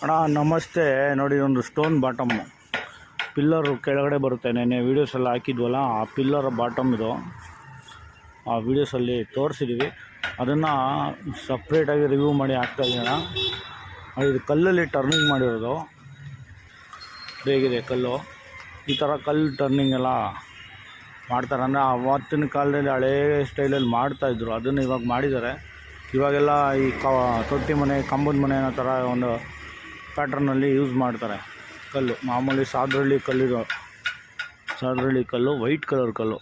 ಅಣ್ಣ ನಮಸ್ತೆ. ನೋಡಿ ಒಂದು ಸ್ಟೋನ್ ಬಾಟಮ್ಮು ಪಿಲ್ಲರು ಕೆಳಗಡೆ ಬರುತ್ತೆ. ನೆನ್ನೆ ವೀಡಿಯೋಸ್ ಎಲ್ಲ ಹಾಕಿದ್ವಲ್ಲ, ಆ ಪಿಲ್ಲರ್ ಬಾಟಮ್ ಇದು. ಆ ವೀಡಿಯೋಸಲ್ಲಿ ತೋರಿಸಿದ್ವಿ. ಅದನ್ನು ಸಪ್ರೇಟಾಗಿ ರಿವ್ಯೂ ಮಾಡಿ ಹಾಕ್ತಾಯಿದ್ದೀನಿ ಅಣ್ಣ. ಇದು ಕಲ್ಲಲ್ಲಿ ಟರ್ನಿಂಗ್ ಮಾಡಿರೋದು. ಹೇಗಿದೆ ಕಲ್ಲು, ಈ ಥರ ಕಲ್ಲು ಟರ್ನಿಂಗ್ ಎಲ್ಲ ಮಾಡ್ತಾರೆ. ಅಂದರೆ ಆವತ್ತಿನ ಕಾಲದಲ್ಲಿ ಹಳೇ ಸ್ಟೈಲಲ್ಲಿ ಮಾಡ್ತಾಯಿದ್ರು, ಅದನ್ನು ಇವಾಗ ಮಾಡಿದ್ದಾರೆ. ಇವಾಗೆಲ್ಲ ಈ ತೊಟ್ಟಿ ಮನೆ, ಕಂಬದ ಮನೆ ಅನ್ನೋ ಥರ ಒಂದು ಪ್ಯಾಟ್ರನಲ್ಲಿ ಯೂಸ್ ಮಾಡ್ತಾರೆ ಕಲ್ಲು. ಮಾಮೂಲಿ ಸಾದ್ರಳ್ಳಿ ಕಲ್ಲಿದು, ಸಾದ್ರಳ್ಳಿ ಕಲ್ಲು, ವೈಟ್ ಕಲರ್ ಕಲ್ಲು.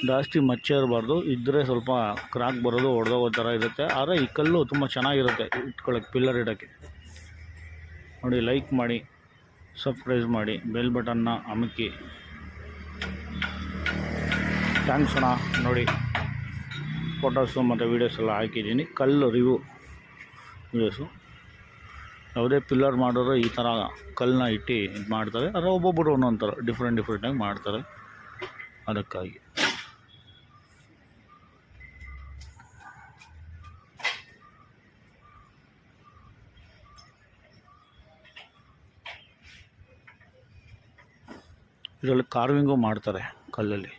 ಜಾಸ್ತಿ ಮಚ್ಚೆ ಇರಬಾರ್ದು, ಇದ್ದರೆ ಸ್ವಲ್ಪ ಕ್ರಾಕ್ ಬರೋದು, ಹೊಡೆದೋಗೋ ಥರ ಇರುತ್ತೆ. ಆದರೆ ಈ ಕಲ್ಲು ತುಂಬ ಚೆನ್ನಾಗಿರುತ್ತೆ ಇಟ್ಕೊಳ್ಳೋಕ್ಕೆ, ಪಿಲ್ಲರ್ ಇಡೋಕ್ಕೆ. ನೋಡಿ, ಲೈಕ್ ಮಾಡಿ, ಸಬ್ಸ್ಕ್ರೈಬ್ ಮಾಡಿ, ಬೆಲ್ ಬಟನ್ನ ಅಮುಕಿ. ಥ್ಯಾಂಕ್ಸ್ ಅಣ್ಣ. ನೋಡಿ, ಫೋಟೋಸು ಮತ್ತು ವೀಡಿಯೋಸ್ ಎಲ್ಲ ಹಾಕಿದ್ದೀನಿ. ಕಲ್ಲು ರಿವ್ಯೂ ವೀಡಿಯೋಸು. ಯಾವುದೇ ಪಿಲ್ಲರ್ ಮಾಡೋರು ಈ ಥರ ಕಲ್ಲನ್ನ ಇಟ್ಟು ಇದು ಮಾಡ್ತಾರೆ. ಆದರೆ ಒಬ್ಬೊಬ್ಬರು ಒಂದೊಂದು ಥರ ಡಿಫ್ರೆಂಟಾಗಿ ಮಾಡ್ತಾರೆ. ಅದಕ್ಕಾಗಿ ಇದರಲ್ಲಿ ಕಾರ್ವಿಂಗು ಮಾಡ್ತಾರೆ ಕಲ್ಲಲ್ಲಿ.